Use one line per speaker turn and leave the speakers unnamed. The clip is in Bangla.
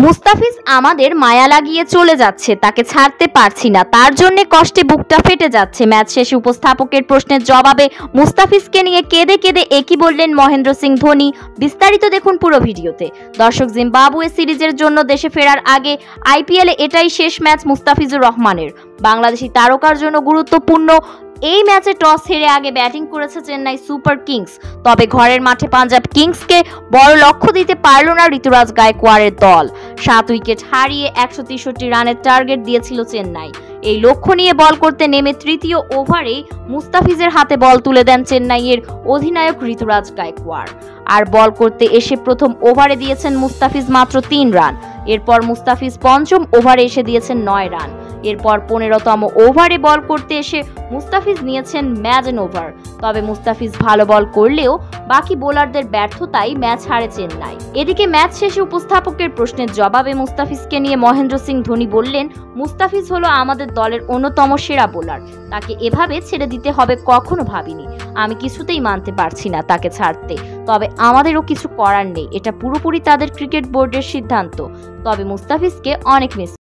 মুস্তাফিজ আমাদের মায়া লাগিয়ে চলে যাচ্ছে, তাকে ছাড়তে পারছি না, তার জন্য কষ্টে বুকটা ফেটে যাচ্ছে। ম্যাচ শেষে উপস্থাপকের প্রশ্নের জবাবে মুস্তাফিজকে নিয়ে কেঁদে কেঁদে একই বললেন মহেন্দ্র সিং ধোনি। বিস্তারিত দেখুন পুরো ভিডিওতে। দর্শক, জিম্বাবুয়ে সিরিজের জন্য দেশে ফেরার আগে আইপিএলে এটাই শেষ ম্যাচ মুস্তাফিজুর রহমানের। বাংলাদেশি তারকার জন্য গুরুত্বপূর্ণ এই ম্যাচে টস হেরে আগে ব্যাটিং করেছে চেন্নাই সুপার কিংস। তবে ঘরের মাঠে পাঞ্জাব কিংসকে বড় লক্ষ্য দিতে পারল না ঋতুরাজ গায়কোয়াড়ের দল। 7 উইকেট হারিয়ে 163 রানের টার্গেট দিয়েছিল চেন্নাই। এই লক্ষ্য নিয়ে বল করতে নেমে তৃতীয় ওভারেই মুস্তাফিজের হাতে বল তুলে দেন চেন্নাইয়ের অধিনায়ক ঋতুরাজ গায়কোয়াড়। আর বল করতে এসে প্রথম ওভারে দিয়েছেন মুস্তাফিজ মাত্র 3 রান। এরপর মুস্তাফিজ পঞ্চম ওভারে এসে দিয়েছেন 9 রান। এরপর 15তম ওভারে বল করতে এসে মুস্তাফিজ নিয়েছেন ম্যাডেন ওভার। তবে মুস্তাফিজ ভালো বল করলেও বাকি বোলারদের ব্যর্থতায় ম্যাচ হারে চেন্নাই। এদিকে ম্যাচ শেষে উপস্থাপকের প্রশ্নের জবাবে মুস্তাফিজকে নিয়ে মহেন্দ্র সিং ধোনি বললেন, মুস্তাফিজ হলো আমাদের দলের অন্যতম সেরা বোলার, তাকে এভাবে ছেড়ে দিতে হবে কখনো ভাবিনি। আমি কিছুতেই মানতে পারছি না তাকে ছাড়তে, তবে আমাদেরও কিছু করার নেই, এটা পুরোপুরি তাদের ক্রিকেট বোর্ডের সিদ্ধান্ত। তবে মুস্তাফিজকে অনেক মিস